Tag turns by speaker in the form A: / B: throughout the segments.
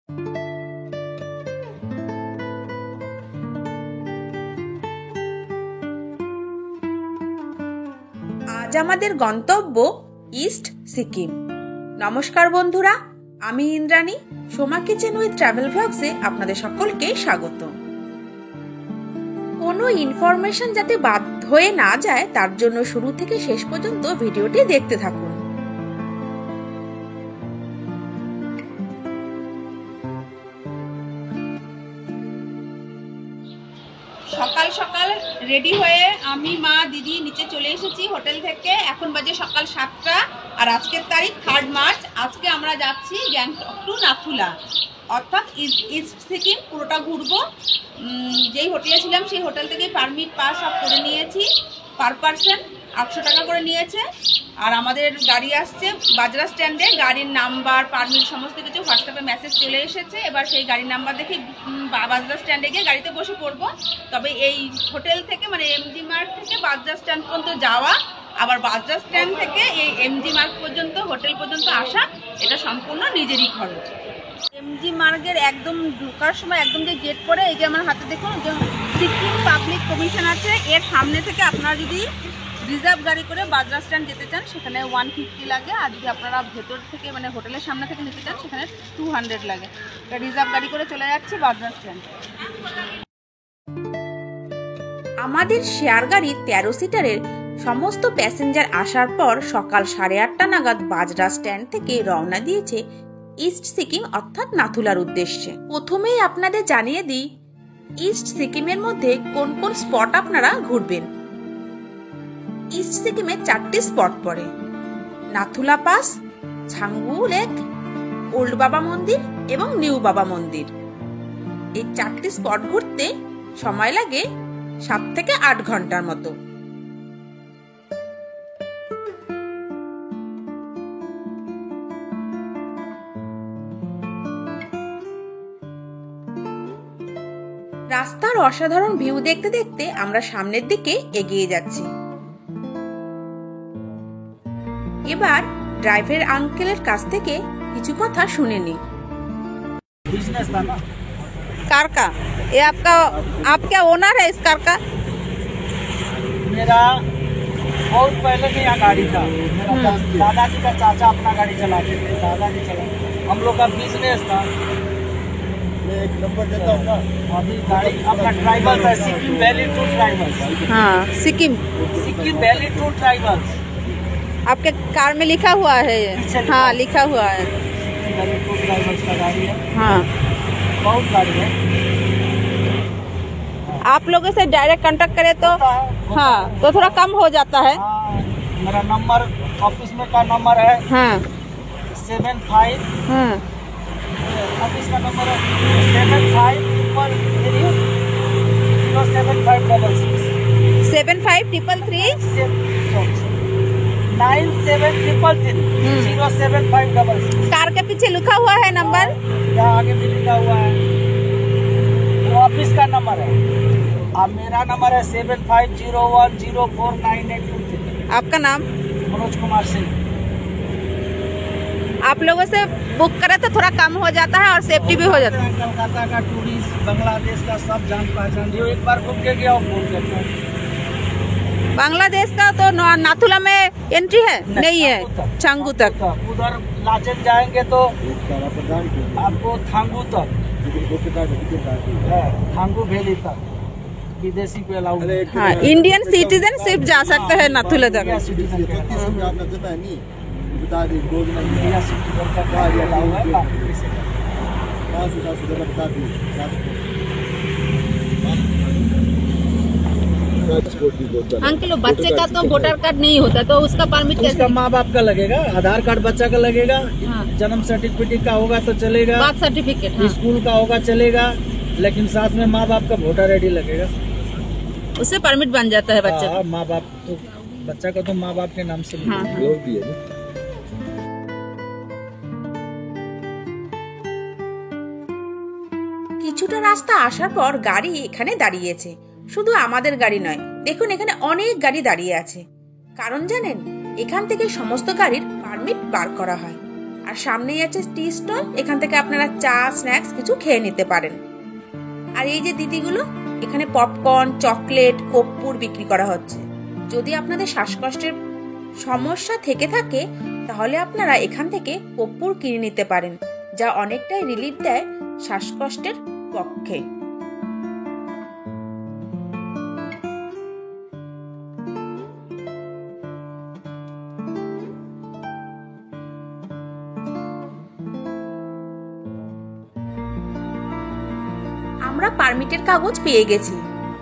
A: আজ আমাদের গন্তব্য ইস্ট সিকিম। নমস্কার বন্ধুরা, আমি Indrani, Soma kitchen with travel ব্লগসে আপনাদের সকলকে স্বাগত। কোনো ইনফরমেশন যাতে বাদ হয়ে না যায় তার জন্য শুরু থেকে শেষ পর্যন্ত ভিডিওটি দেখতে থাকুন। সকাল সকাল রেডি হয়ে আমি, মা, দিদি নিচে চলে এসেছি হোটেল থেকে। এখন বাজে সকাল 7টা আর আজকের তারিখ 3 মার্চ। আজকে আমরা যাচ্ছি গ্যাংটক টু নাথুলা, অর্থাৎ ইস্ট সিকিম পুরোটা ঘুরবো। যেই হোটেলে ছিলাম সেই হোটেল থেকে পারমিট পাস সব করে নিয়েছি। পার পারসন 800 টাকা করে নিয়েছে। আর আমাদের গাড়ি আসছে বাজরা স্ট্যান্ডে। গাড়ির নাম্বার, পারমিট সমস্ত কিছু হোয়াটসঅ্যাপে মেসেজ চলে এসেছে। এবার সেই গাড়ির নাম্বার দেখে বাজরা স্ট্যান্ডে গিয়ে গাড়িতে বসে পড়বো। তবে এই হোটেল থেকে মানে এমজি মার্গ থেকে বাজরা স্ট্যান্ড পর্যন্ত যাওয়া, আবার বাজরা স্ট্যান্ড থেকে এই এমজি মার্গ পর্যন্ত হোটেল পর্যন্ত আসা, এটা সম্পূর্ণ নিজেরই খরচ। এমজি মার্গের একদম ঢোকার সময় একদম যে গেট পরে, এই যে আমার হাতে দেখুন যে সিকিম পাবলিক কমিশন আছে, এর সামনে থেকে আপনারা যদি রিজার্ভ গাড়ি করে বাজরা স্ট্যান্ড যেতে চান সেখানে 150 লাগে। আর যদি আপনারা ভেতর থেকে মানে হোটেলের সামনে থেকে নিতে চান সেখানে 200 লাগে। রিজার্ভ গাড়ি করে চলে যাচ্ছি বাজরা স্ট্যান্ড। আমাদের শেয়ার গাড়ি 13 সিটারের সমস্ত প্যাসেঞ্জার আসার পর সকাল 8:30 নাগাদ বাজরা স্ট্যান্ড থেকে রওনা দিয়েছে ইস্ট সিকিম অর্থাৎ নাথুলার উদ্দেশ্যে। প্রথমেই আপনাদের জানিয়ে দিই ইস্ট সিকিমের মধ্যে কোন কোন স্পট আপনারা ঘুরবেন। ইস্ট সিকিমে 4টি স্পট পড়ে: Nathula pass, Changu lake, old বাবা মন্দির এবং নিউ বাবা মন্দির। এই 4টি স্পট ঘুরতে সময় লাগে 7 থেকে 8 ঘন্টার মতো। রাস্তার অসাধারণ ভিউ দেখতে দেখতে আমরা সামনের দিকে এগিয়ে যাচ্ছি। এবার ড্রাইভার আঙ্কেলের কাছ থেকে কিছু কথা শুনে নি। कार का ये आप क्या ओनर है इस कार का?
B: मेरा बहुत पहले से यहाँ गाड़ी था। दादाजी का चाचा अपना गाड़ी चलाते थे, दादाजी चलाते। हम लोग का बिजनेस था। मैं एक नंबर देता हूँ ना, अभी गाड़ी अपना ट्राइबल्स है, सिक्किम वैली टू ट्राइबल्स।
A: हाँ, सिक्किम
B: वैली टू ट्राइबल्स
A: आपके कार में लिखा हुआ है ये? हाँ, लिखा हुआ है।
B: वैली टू ट्राइबल्स का गाड़ी है।
A: हाँ,
B: बहुत गाड़ी है।
A: आप लोगों से डायरेक्ट कांटेक्ट करे तो हाँ तो थोड़ा कम हो जाता है।
B: मेरा नंबर ऑफिस में का नंबर है
A: हाँ
B: 75।
A: हाँ
B: ऑफिस का नंबर है 7533
A: 7533
B: 9733
A: कार के पीछे लिखा हुआ है नंबर।
B: यहाँ आगे भी लिखा हुआ है, वो ऑफिस का नंबर है। अब मेरा नंबर है 7501049823।
A: आपका नाम?
B: मनोज कुमार सिंह।
A: आप लोगों से बुक करे तो थोड़ा कम हो जाता है और सेफ्टी भी हो जाता है।
B: कलकत्ता का टूरिस्ट, बांग्लादेश का सब जान पहचान, जो एक बार बुक के गया वो भूल जाता है।
A: बांग्लादेश का तो नाथुला में एंट्री है नहीं है, छांगू तक।
B: उधर लाचन जाएंगे तो आपको थांगू तक, थांगू वैली तक विदेशी पे अलाउड।
A: हाँ, इंडियन सिटीजनशिप जा सकते हैं नाथुला तक। अंकल, बच्चे का तो वोटर कार्ड नहीं होता तो उसका परमिट कैसे?
B: माँ बाप का लगेगा, आधार कार्ड बच्चा का लगेगा।
A: हाँ।
B: जन्म सर्टिफिकेट का होगा तो चलेगा,
A: बर्थ सर्टिफिकेट। हाँ।
B: स्कूल का होगा चलेगा, लेकिन साथ में माँ बाप का वोटर आईडी लगेगा।
A: उससे परमिट बन जाता है बच्चे का।
B: माँ बाप तो बच्चा का तो माँ बाप के नाम से
A: हाँ, हाँ। কিছুটা রাস্তা আসার পর গাড়ি এখানে দাঁড়িয়েছে। শুধু আমাদের গাড়ি নয়, দেখুন এখানে অনেক গাড়ি দাঁড়িয়ে আছে। কারণ জানেন, এখান থেকে সমস্ত গাড়ির পারমিট বার করা হয়। আর সামনেই আছে টি স্টল, এখান থেকে আপনারা চা স্ন্যাক্স কিছু খেয়ে নিতে পারেন। আর এই যে দিদিগুলো, এখানে পপকর্ন, চকলেট, কর্পূর বিক্রি করা হচ্ছে। যদি আপনাদের শ্বাসকষ্টের সমস্যা থেকে থাকে তাহলে আপনারা এখান থেকে কর্পূর কিনে নিতে পারেন, যা অনেকটাই রিলিফ দেয় শ্বাসকষ্টের পক্ষে। আমরা পারমিটের কাগজ পেয়ে গেছি,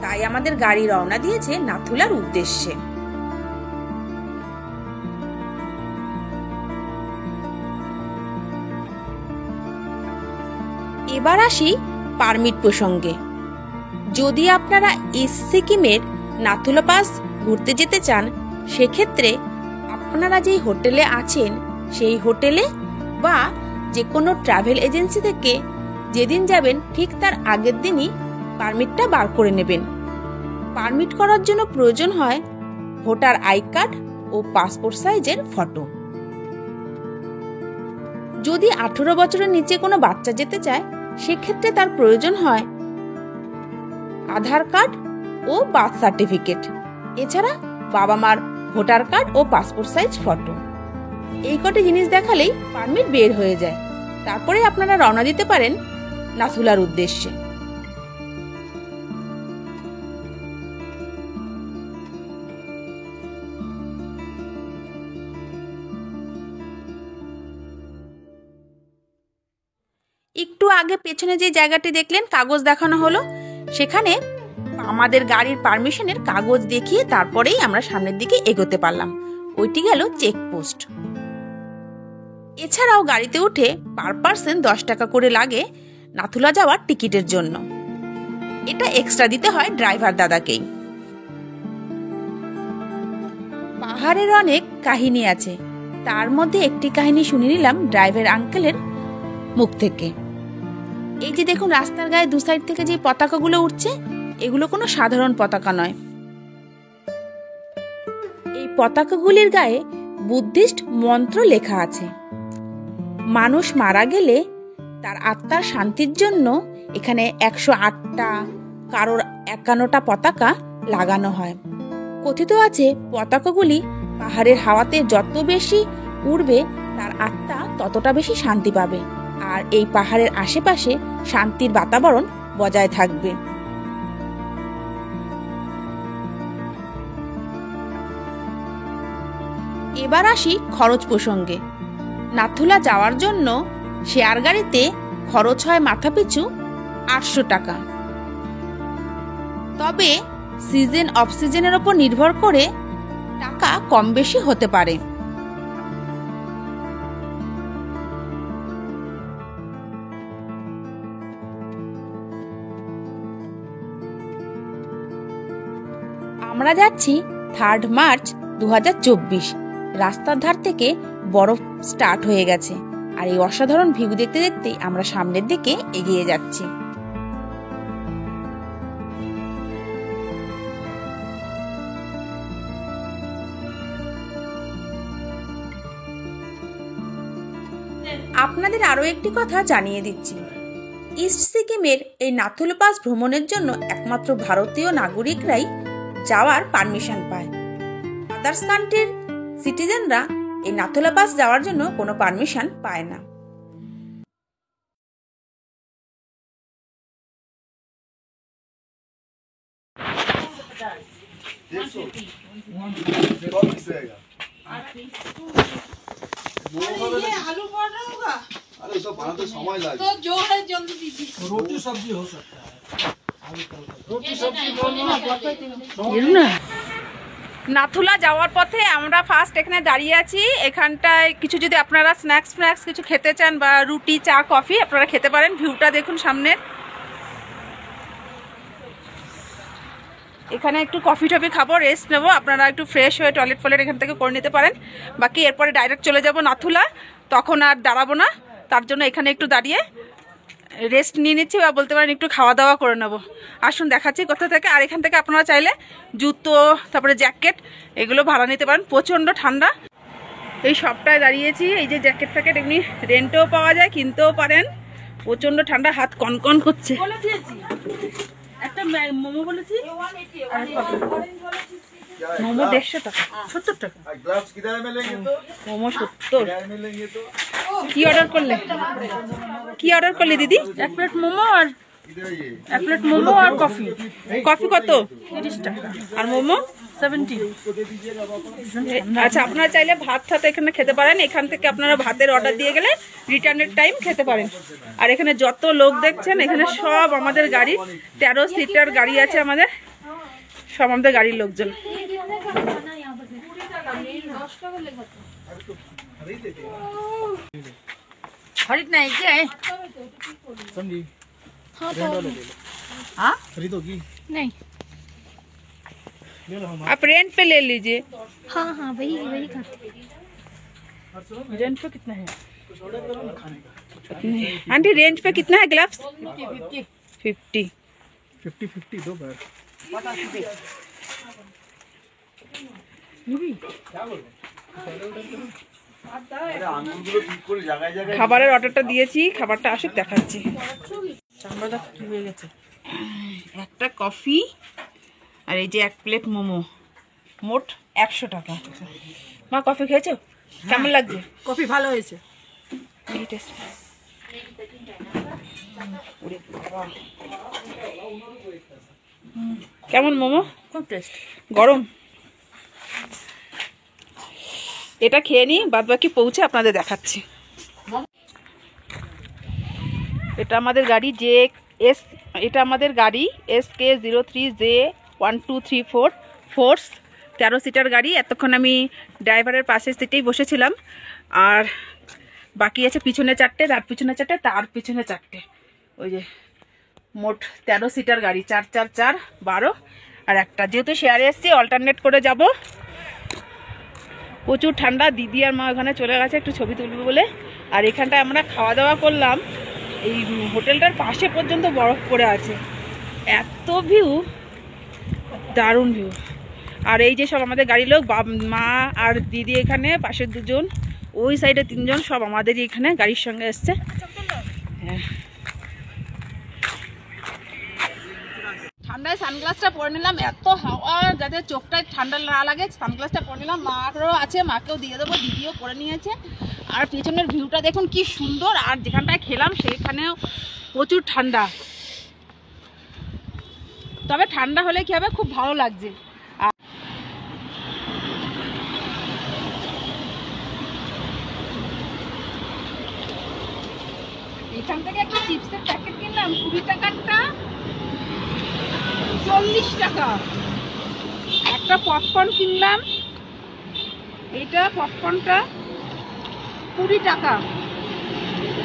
A: তাই আমাদের গাড়ি রওনা দিয়েছে নাথুলার উদ্দেশ্যে। এবার আসি পারমিট প্রসঙ্গে। যদি আপনারা ইস্ট সিকিমের নাথুলা পাস ঘুরতে যেতে চান, সেক্ষেত্রে আপনারা যেই হোটেলে আছেন সেই হোটেলে বা যে কোনো ট্রাভেল এজেন্সি থেকে যেদিন যাবেন ঠিক তার আগের দিনই পারমিটটা বার করে নেবেন। পারমিট করার জন্য প্রয়োজন হয় ভোটার আই কার্ড ও পাসপোর্ট সাইজের ফটো। যদি 18 বছরের নিচে কোনো বাচ্চা যেতে চায় সেক্ষেত্রে তার প্রয়োজন হয় আধার কার্ড ও বার্থ সার্টিফিকেট, এছাড়া বাবা মার ভোটার কার্ড ও পাসপোর্ট সাইজ ফটো। এই কটি জিনিস দেখালেই পারমিট বের হয়ে যায়। তারপরে আপনারা রওনা দিতে পারেন নাথুলার উদ্দেশ্যে। একটু আগে পেছনে যে জায়গাটি দেখলেন কাগজ দেখানো হলো, সেখানে আমাদের গাড়ির পারমিশনের কাগজ দেখিয়ে তারপরেই আমরা সামনের দিকে এগোতে পারলাম। ওইটি গেল চেকপোস্ট। এছাড়াও গাড়িতে উঠে পার পার্সন 10 টাকা করে লাগে নাথুলা যাওয়ার টিকিটের জন্য। এটা এক্সট্রা দিতে হয় ড্রাইভার দাদাকেই। পাহাড়ের অনেক কাহিনী আছে, তার মধ্যে একটি কাহিনী শুনে নিলাম ড্রাইভার আঙ্কেলের মুখ থেকে। এই যে দেখুন রাস্তার গায়ে দু সাইড থেকে যে পতাকাগুলো উঠছে, এগুলো কোনো সাধারণ পতাকা নয়। এই পতাকাগুলির গায়ে বুদ্ধিস্ট মন্ত্র লেখা আছে। মানুষ মারা গেলে তার আত্মার শান্তির জন্য এখানে 108টা, কারোর 51টা পতাকা লাগানো হয়। কথিত আছে পতাকাগুলি পাহাড়ের হাওয়াতে যত বেশি উড়বে তার আত্মা ততটা বেশি শান্তি পাবে, আর এই পাহাড়ের আশেপাশে শান্তির বাতাবরণ বজায় থাকবে। এবার আসি খরচ প্রসঙ্গে। নাথুলা যাওয়ার জন্য শেয়ার গাড়িতে খরচ হয় মাথাপিছু 800 টাকা। তবে সিজন অফ সিজনের উপর নির্ভর করে টাকা কম বেশি হতে পারে। আমরা যাচ্ছি 3 মার্চ 2024। রাস্তার ধার থেকে বরফ স্টার্ট হয়ে গেছে, আর এই অসাধারণ ভিউ দেখতে দেখতেই আমরা সামনের দিকে এগিয়ে যাচ্ছি। আপনাদের আরো একটি কথা জানিয়ে দিচ্ছি, ইস্ট সিকিমের এই নাথুলা পাস ভ্রমণের জন্য একমাত্র ভারতীয় নাগরিকরাই যাওয়ার পারমিশন পায়। আদার্স কান্ট্রির সিটিজেনরা এই নাথুলা পাস যাওয়ার জন্য কোনো পারমিশন পায় না।
C: आलू पड़ रहा होगा, अरे सब बनाते समय लगे तो जो है जल्दी दीजिए। रोटी सब्जी हो सकता है, रोटी सब्जी दोनों।
A: নাথুলা যাওয়ার পথে আমরা ফার্স্ট এখানে দাঁড়িয়ে আছি। এখানটায় কিছু যদি আপনারা স্ন্যাক্স কিছু খেতে চান বা রুটি, চা, কফি আপনারা খেতে পারেন। ভিউটা দেখুন সামনের। এখানে একটু কফি টফি খাবো, রেস্ট নেবো। আপনারা একটু ফ্রেশ হয়ে টয়লেট ফলেট এখান থেকে করে নিতে পারেন। বাকি এরপরে ডাইরেক্ট চলে যাব নাথুলা, তখন আর দাঁড়াবো না। তার জন্য এখানে একটু দাঁড়িয়ে রেস্ট নিয়ে নিচ্ছি, বা বলতে পারেন একটু খাওয়া দাওয়া করে নেবো। আসুন দেখাচ্ছি কোথা থেকে। আর এখান থেকে আপনারা চাইলে জুতো, তারপরে জ্যাকেট এগুলো ভাড়া নিতে পারেন। প্রচণ্ড ঠান্ডা। এই সবটায় দাঁড়িয়েছি। এই যে জ্যাকেট ফ্যাকেট এমনি রেন্টেও পাওয়া যায়, কিনতেও পারেন। প্রচন্ড ঠান্ডা, হাত কনকন করছে। একটা মোমো বলেছি, মোমো 150 টাকা, 70 টাকা মোমো 70। কি অর্ডার করলে, কি অর্ডার করলে দিদি? 1 প্লেট মোমো আর 1 প্লেট মোমো আর কফি। কফি কত? 30 টাকা। আর মোমো 70। আচ্ছা, আপনারা চাইলে ভাত ঠাত এখানে খেতে পারেন। এখান থেকে আপনারা ভাতের অর্ডার দিয়ে গেলে রিটার্নের টাইম খেতে পারেন। আর এখানে যত লোক দেখছেন, এখানে সব আমাদের গাড়ি, 13 সিটার গাড়ি আছে আমাদের, সব আমাদের গাড়ির লোকজন। खरीद नहीं क्या है? हाँ नहीं, आप रेंट पे ले लीजिए।
D: हाँ हाँ वही वही खा।
A: रेंट पे कितना है आंटी? रेंट पे कितना है ग्लव्स? 50
B: दो बार
A: খাবারের অর্ডারটা দিয়েছি, খাবারটা আসুক দেখাচ্ছি। একটা কফি আর এই যে 1 প্লেট মোমো, মোট 100 টাকা। মা কফি খেয়েছো? কেমন লাগছে?
E: কফি ভালো হয়েছে।
A: কেমন মোমো?
E: খুব টেস্ট।
A: গরম। এটা খেয়ে নিই, বাদ বাকি পৌঁছে আপনাদের দেখাচ্ছি। এটা আমাদের গাড়ি এটা আমাদের গাড়ি SK03J1234 ফোর্স 13 সিটার গাড়ি। এতক্ষণ আমি ড্রাইভারের পাশের সিটেই বসেছিলাম। আর বাকি আছে পিছনে 4টে, তার পিছনে 4টে, তার পিছনে 4টে। ওই যে মোট 13 সিটার গাড়ি, 4 4 4 12 আর একটা। যেহেতু শেয়ারে এসছি, অল্টারনেট করে যাব। প্রচুর ঠান্ডা। দিদি আর মা ওখানে চলে গেছে একটু ছবি তুলবে বলে। আর এখানটায় আমরা খাওয়া দাওয়া করলাম। এই হোটেলটার পাশে পর্যন্ত বরফ পড়ে আছে, এত ভিউ, দারুণ ভিউ। আর এই যে সব আমাদের গাড়ির লোক, মা আর দিদি এখানে, পাশের 2জন, ওই সাইডে 3জন, সব আমাদেরই এখানে গাড়ির সঙ্গে এসছে। হ্যাঁ, ঠান্ডায় সানগ্লাসটা পরে নিলাম, এত হাওয়া, যাতে চোখটায় ঠান্ডা না লাগে সানগ্লাসটা পরে নিলাম। মারও আছে, মাকেও দিয়ে দেবো, দিদিও পরে নিয়েছে। আর পিছনের ভিউটা দেখুন কি সুন্দর। আর যেখানটায় খেলাম সেখানেও প্রচুর ঠান্ডা, তবে ঠান্ডা হলে কি হবে, খুব ভালো লাগছে। এখান থেকে একটা চিপসের প্যাকেট কিনলাম 20 টাকারটা 40 টাকা। একটা পপকর্ন কিনলাম, এটা পপকর্নটা 20 টাকা।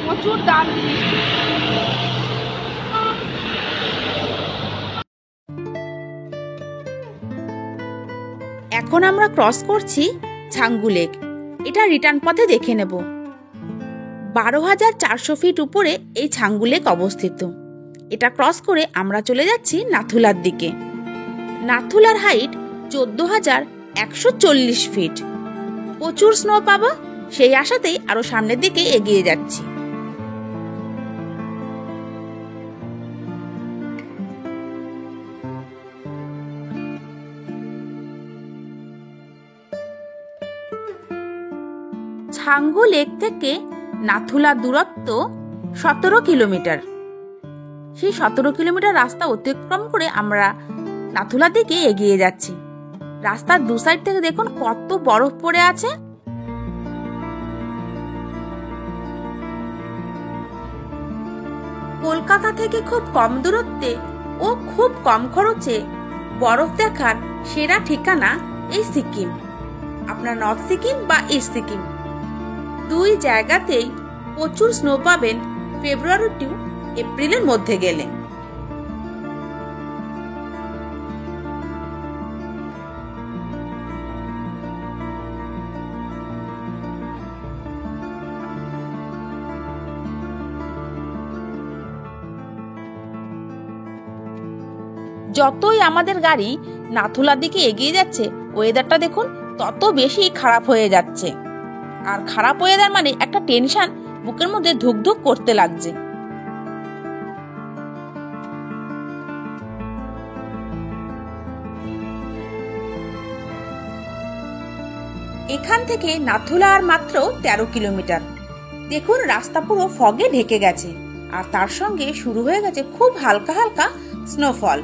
A: প্রচুর দাম জিনিস।
F: এখন আমরা ক্রস করছি ছাঙ্গু লেক। এটা রিটার্ন পথে দেখে নেব। 12,400 ফিট উপরে এই ছাঙ্গু লেক অবস্থিত। এটা ক্রস করে আমরা চলে যাচ্ছি নাথুলার দিকে। নাথুলার হাইট 14,140 ফিট। প্রচুর স্নো পাবো, সেই আশাতেই আরো সামনের দিকে এগিয়ে যাচ্ছি। ছাঙ্গু লেক থেকে নাথুলা দূরত্ব 17 কিলোমিটার। সেই 17 কিলোমিটার রাস্তা অতিক্রম করে আমরা নাথুলার দিকে এগিয়ে যাচ্ছি। রাস্তার 2 সাইড থেকে দেখুন কত বরফ পড়ে আছে। কলকাতা থেকে খুব কম দূরত্বে ও খুব কম খরচে বরফ দেখার সেরা ঠিকানা এই সিকিম। আপনার নর্থ সিকিম বা ইস্ট সিকিম, 2 জায়গাতেই প্রচুর স্নো পাবেন ফেব্রুয়ারি টু এপ্রিলের মধ্যে গেলে। যতই আমাদের গাড়ি নাথুলার দিকে এগিয়ে যাচ্ছে, ওয়েদারটা দেখুন তত বেশি খারাপ হয়ে যাচ্ছে। আর খারাপ ওয়েদার মানে একটা টেনশন বুকের মধ্যে ধুকধুক করতে লাগছে। এখান থেকে নাথুলা আর মাত্র 13 কিলোমিটার। দেখুন রাস্তা পুরো ফগে ঢেকে গেছে আর তার সঙ্গে শুরু হয়ে গেছে খুব হালকা হালকা স্নোফল।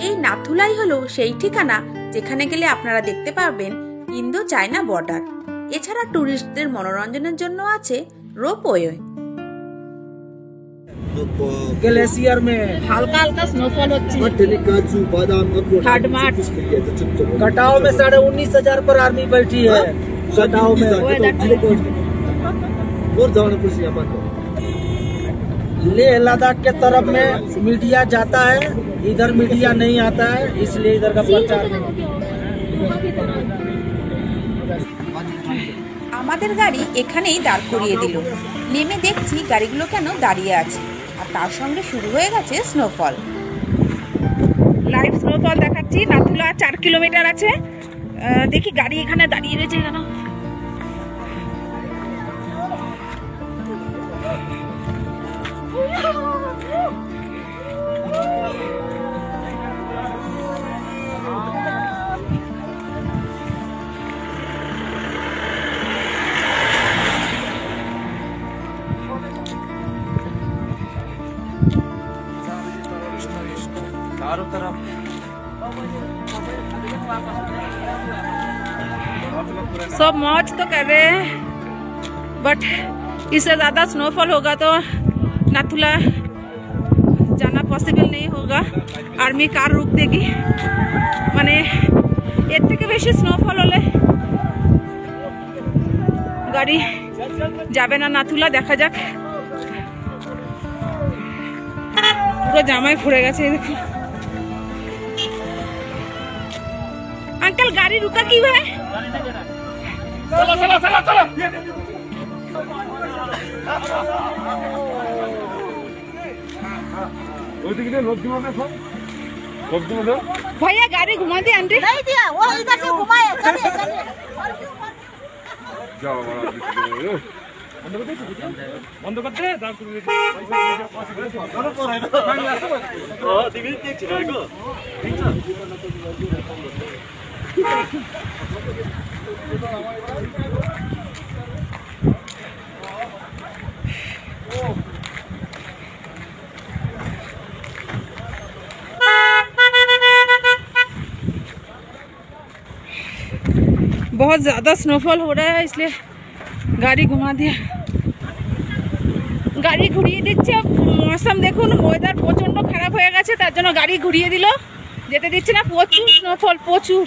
F: এই নাথুলাই হলো সেই ঠিকানা যেখানে গেলে আপনারা দেখতে পারবেন ইন্দো চায়না বর্ডার। এছাড়া টুরিস্টদের মনোরঞ্জনের জন্য আছে রোপওয়ে।
B: ग्लेशियर में
A: হালকা হালকা স্নোফল হচ্ছে।
C: काजू बादाम अखरोट
A: थर्ड मार्च।
B: कटाव में 19,500 पर आर्मी बैठी है। कटाव में
C: और जाना पड़ेगा यहाँ पर।
B: लेह लद्दाख के तरफ में मीडिया जाता है, इधर मीडिया नहीं आता है, इसलिए इधर का प्रचार नहीं।
F: আমাদের গাড়ি এখানেই দাঁড় করিয়ে দিল। নেমে দেখছি গাড়িগুলো কেন দাঁড়িয়ে আছে আর তার সঙ্গে শুরু হয়ে গেছে স্নোফল। লাইভ স্নোফল দেখাচ্ছি। নাথুলা 4 কিলোমিটার আছে। দেখি গাড়ি এখানে দাঁড়িয়ে রয়েছে কেন।
B: चारों तरफ
A: सब मौज तो कर रहे हैं, बट इससे ज्यादा स्नोफॉल होगा तो नाथुला जाना पॉसिबल नहीं होगा। आर्मी कार रुक देगी, মানে এর থেকে বেশি স্নোফল হলে গাড়ি যাবে না নাথুলা। দেখা যাক। পুরো জামাই ফুড়ে গেছে দেখো। अंकल गाड़ी रुका क्यों है?
C: चलो चलो चलो चलो।
A: भैया गाड़ी घुमा दे आंटी।
D: नहीं दिया, वो इधर से घुमाए। चलिए चलिए।
B: बंद करते
A: बहुत ज्यादा स्नोफॉल हो रहा है इसलिए गाड़ी घुमा दिया। গাড়ি ঘুরিয়ে দিচ্ছে। মৌসুম দেখুন, ওয়েদার প্রচন্ড খারাপ হয়ে গেছে, তার জন্য গাড়ি ঘুরিয়ে দিল, যেতে দিচ্ছে না। প্রচুর স্নোফল, প্রচুর।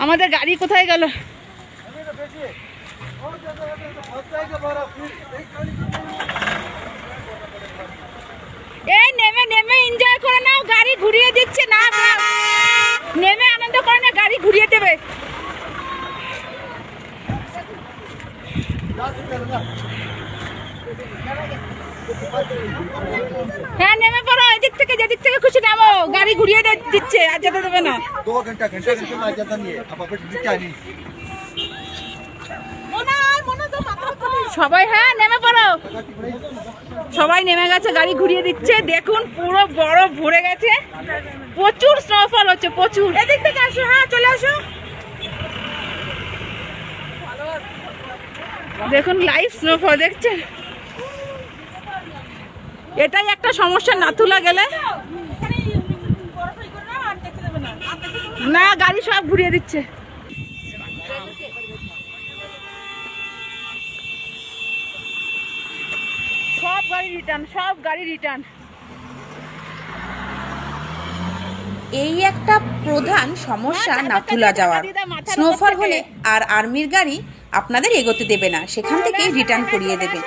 A: আমাদের গাড়ি কোথায় গেল? এই নেমে নেমে এনজয় করে নাও, গাড়ি ঘুরিয়ে দিচ্ছে না। নেমে আনন্দ করে না, গাড়ি ঘুরিয়ে দেবে। হ্যাঁ নেমে পড়ো, এদিক থেকে যেদিক থেকে খুশি নামো। গাড়ি ঘুরিয়ে দিচ্ছে, আর যেতে দেবে না।
C: 2 घंटा में आ जाता नहीं है। अब अपन दिखता नहीं।
A: সবাই হ্যাঁ নেমে পড়ো। সবাই নেমে গেছে, গাড়ি ঘুরিয়ে দিচ্ছে। দেখুন পুরো বরফ ভরে গেছে, প্রচুর স্নোফল হচ্ছে, প্রচুর। এদিক থেকে আসো, হ্যাঁ চলে আসো। দেখুন লাইভ স্নোফল দেখছেন। এটাই একটা সমস্যা নাথুলা গেলে। না গাড়ি সব ঘুরিয়ে দিচ্ছে। সব গাড়ি রিটার্ন, সব গাড়ি রিটার্ন। এই একটা প্রধান সমস্যা নাথুলা যাওয়ার। স্নোফল হলে আর আর্মির গাড়ি আপনাদের এগোতে দেবে না, সেখান থেকে রিটার্ন করিয়ে দেবে।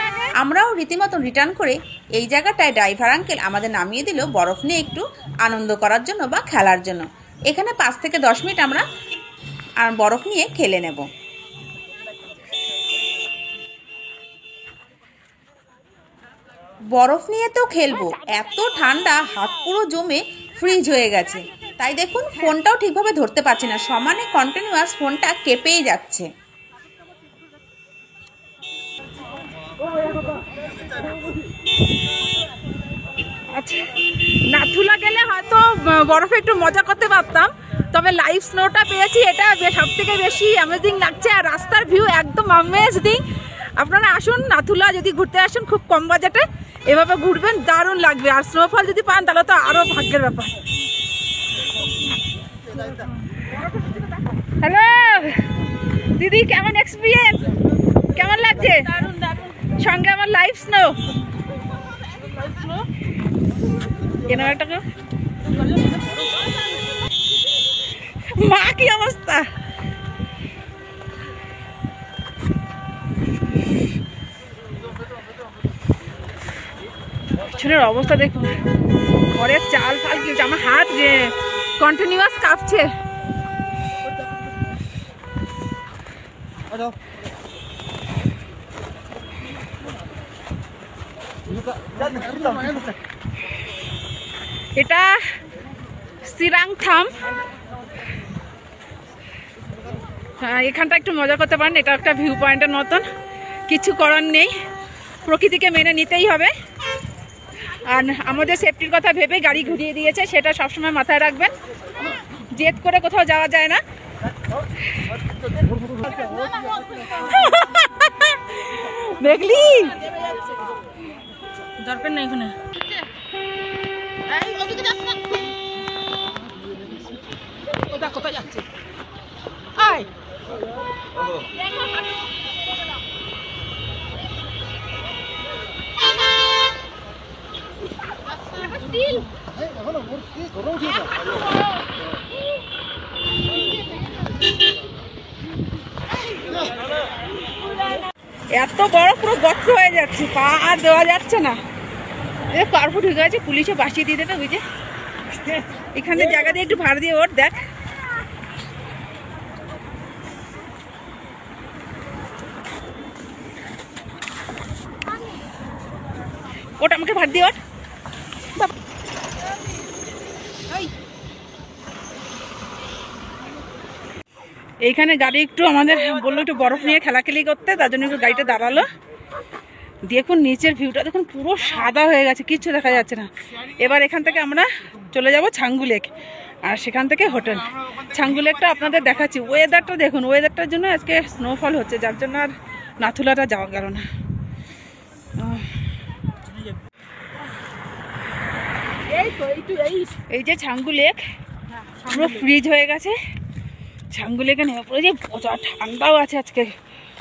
A: আমরাও রীতিমতো রিটার্ন করে এই জায়গাটায় ড্রাইভার আঙ্কেল আমাদের নামিয়ে দিল বরফ নিয়ে একটু আনন্দ করার জন্য বা খেলার জন্য। এখানে 5 থেকে 10 মিনিট আমরা আর বরফ নিয়ে খেলে নেব।
F: বরফ নিয়ে তো খেলবো, এত ঠান্ডা হাত পুরো জমে ফ্রিজ হয়ে গেছে। তাই দেখুন ফোনটাও ঠিকভাবে ধরতে পারছি না, সমানে কন্টিনিউয়াস ফোনটা কেঁপেই যাচ্ছে।
E: আচ্ছা, নাথুলা গেলে হয়তো বরফে একটু মজা করতে পারতাম, তবে লাইভ স্নোটা পেয়েছি, এটা সব থেকে বেশি অ্যামেজিং লাগছে। আর রাস্তার ভিউ একদম অ্যামেজিং। আপনারা আসুন নাথুলা, যদি ঘুরতে আসেন খুব কম বাজেটে এভাবে ঘুরবেন, দারুণ লাগবে। আর স্নোফল যদি পান তাহলে তো আরো ভাগ্যের ব্যাপার। হ্যালো দিদি, কেমন এক্সপিরিয়েন্স, কেমন লাগছে? সঙ্গে আমার লাইভ স্নো। মা কি অবস্থা, পিছনের অবস্থা দেখুন, ঘরের চাল ফাল কি, আমার হাত কন্টিনিউয়াস কাঁপছে। এটা সিরাংথাম, এখানটা একটু মজা করতে পারেন। এটা একটা ভিউ পয়েন্টের মতন, কিছু করার নেই, প্রকৃতিকে মেনে নিতেই হবে। আর আমাদের সেফটির কথা ভেবে গাড়ি ঘুরিয়ে দিয়েছে, সেটা সবসময় মাথায় রাখবেন। জেদ করে কোথাও যাওয়া যায় না। দেখলি দরকার নেই এখানে। কোথায় যাচ্ছে? আয় এত বড় পুরো গর্ত হয়ে যাচ্ছে, পা আর দেওয়া যাচ্ছে না। কার্পু ঢুকে গেছে, পুলিশে বাসিয়ে দিয়ে দেবে বুঝে। এখানে জায়গা দিয়ে একটু ভাড়া দিয়ে ওর দেখ। ওটা আমাকে ভাড় দিয়ে ওর। এইখানে গাড়ি একটু আমাদের বললো একটু বরফ নিয়ে খেলাখেলি করতে, তার জন্য একটু গাড়িটা দাঁড়ালো। দেখুন নিচের ভিউটা দেখুন, পুরো সাদা হয়ে গেছে, কিচ্ছু দেখা যাচ্ছে না। এবার এখান থেকে আমরা চলে যাব ছাঙ্গু লেক, আর সেখান থেকে হোটেল। ছাঙ্গু লেকটা আপনাদের দেখাচ্ছি। ওয়েদারটা দেখুন, ওয়েদারটার জন্য আজকে স্নোফল হচ্ছে, যার জন্য আর নাথুলাটা যাওয়া গেল না। এই যে ছাঙ্গু লেক পুরো ফ্রিজ হয়ে গেছে। ছাঙ্গু লেকে নেমে পড়ে যে প্রচুর ঠান্ডাও আছে, আজকে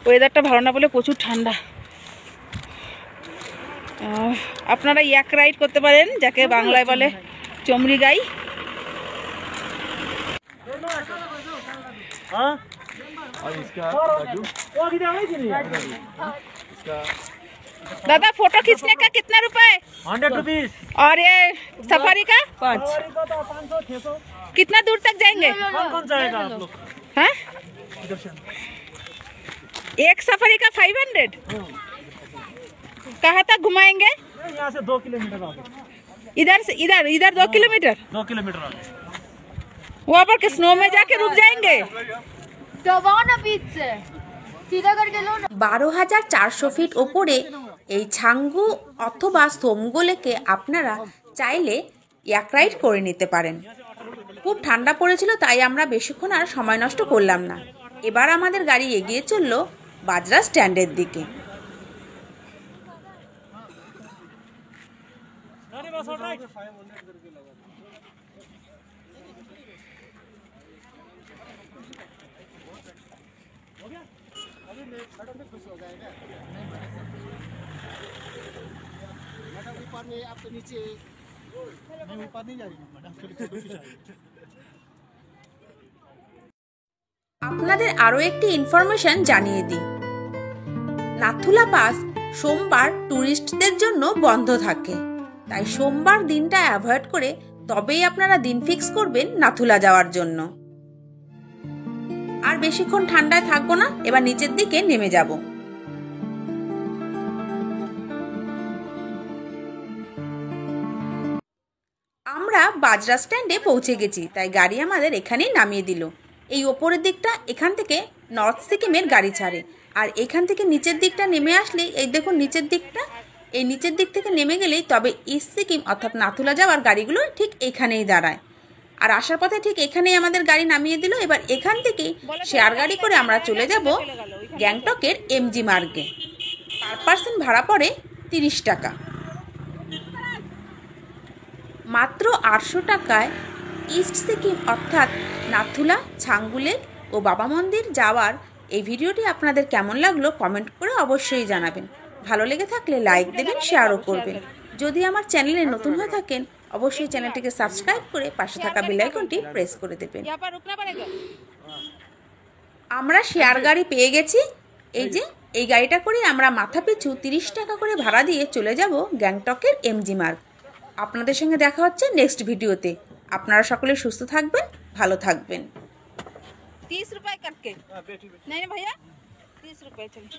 E: ওয়েদারটা ভালো না বলে প্রচুর ঠান্ডা। আপনারা ইয়াক রাইড করতে পারেন, যাকে বাংলায় বলে চমড়ি গাই। दादा फोटो खींचने का कितना रुपए?
B: 100 रुपीज।
E: और ये सफारी का
B: 5।
E: कितना दूर तक जाएंगे?
B: कौन जाएगा आप लोग?
E: हैं? एक सफारी का 500। कहाँ तक घुमाएंगे?
B: यहाँ से 2 किलोमीटर आगे।
E: इधर से इधर 2 किलोमीटर।
B: 2 किलोमीटर आगे।
E: वहाँ पर के स्नो में जाके रुक जाएंगे।
F: 12,400 ফিট ওপরে এই ছাঙ্গু অথবা সোমগো লেকে আপনারা চাইলে ইয়াক রাইড করে নিতে পারেন। খুব ঠান্ডা পড়েছিল, তাই আমরা বেশিক্ষণ আর সময় নষ্ট করলাম না। এবার আমাদের গাড়ি এগিয়ে চলল বাজরা স্ট্যান্ডের দিকে। আপনাদের আরো একটি ইনফরমেশন জানিয়ে দিই, নাথুলা পাস সোমবার ট্যুরিস্টদের জন্য বন্ধ থাকে, তাই সোমবার দিনটা অ্যাভয়েড করে তবেই আপনারা দিন ফিক্স করবেন নাথুলা যাওয়ার জন্য। আর বেশিক্ষণ ঠান্ডায় থাকবো না, এবার নিচের দিকে নেমে যাব। আমরা বাজরা স্ট্যান্ডে পৌঁছে গেছি, তাই গাড়ি আমাদের এখানেই নামিয়ে দিল। এই ওপরের দিকটা এখান থেকে নর্থ সিকিমের গাড়ি ছাড়ে, আর এখান থেকে নিচের দিকটা নেমে আসলে এই দেখুন নিচের দিকটা, এই নিচের দিক থেকে নেমে গেলেই তবে ইস্ট সিকিম অর্থাৎ নাথুলা যাওয়ার গাড়িগুলো ঠিক এখানেই দাঁড়ায়। আর আসার পথে ঠিক এখানেই আমাদের গাড়ি নামিয়ে দিল। এবার এখান থেকে শেয়ার গাড়ি করে আমরা চলে যাব গ্যাংটকের এমজি মার্গে। পার পার্সন ভাড়া পড়ে 30 টাকা। মাত্র 800 টাকায় ইস্ট সিকিম অর্থাৎ নাথুলা, ছাঙ্গু লেক ও বাবা মন্দির যাওয়ার এই ভিডিওটি আপনাদের কেমন লাগলো কমেন্ট করে অবশ্যই জানাবেন। ভালো লেগে থাকলে লাইক দেবেন, শেয়ারও করবেন। যদি আমার চ্যানেলে নতুন হয়ে থাকেন অবশ্যই চ্যানেলটিকে সাবস্ক্রাইব করে পাশে থাকা বেল আইকনটি প্রেস করে দেবেন। আমরা শেয়ার গাড়ি পেয়ে গেছি। এই যে এই গাড়িটা করে আমরা মাথা পিছু 30 টাকা করে ভাড়া দিয়ে চলে যাব গ্যাংটকের এমজি মার্গ। আপনাদের সঙ্গে দেখা হচ্ছে নেক্সট ভিডিওতে। আপনারা সকলে সুস্থ থাকবেন, ভালো থাকবেন।
E: 30 रुपए करके नहीं भैया 30 रुपए चलो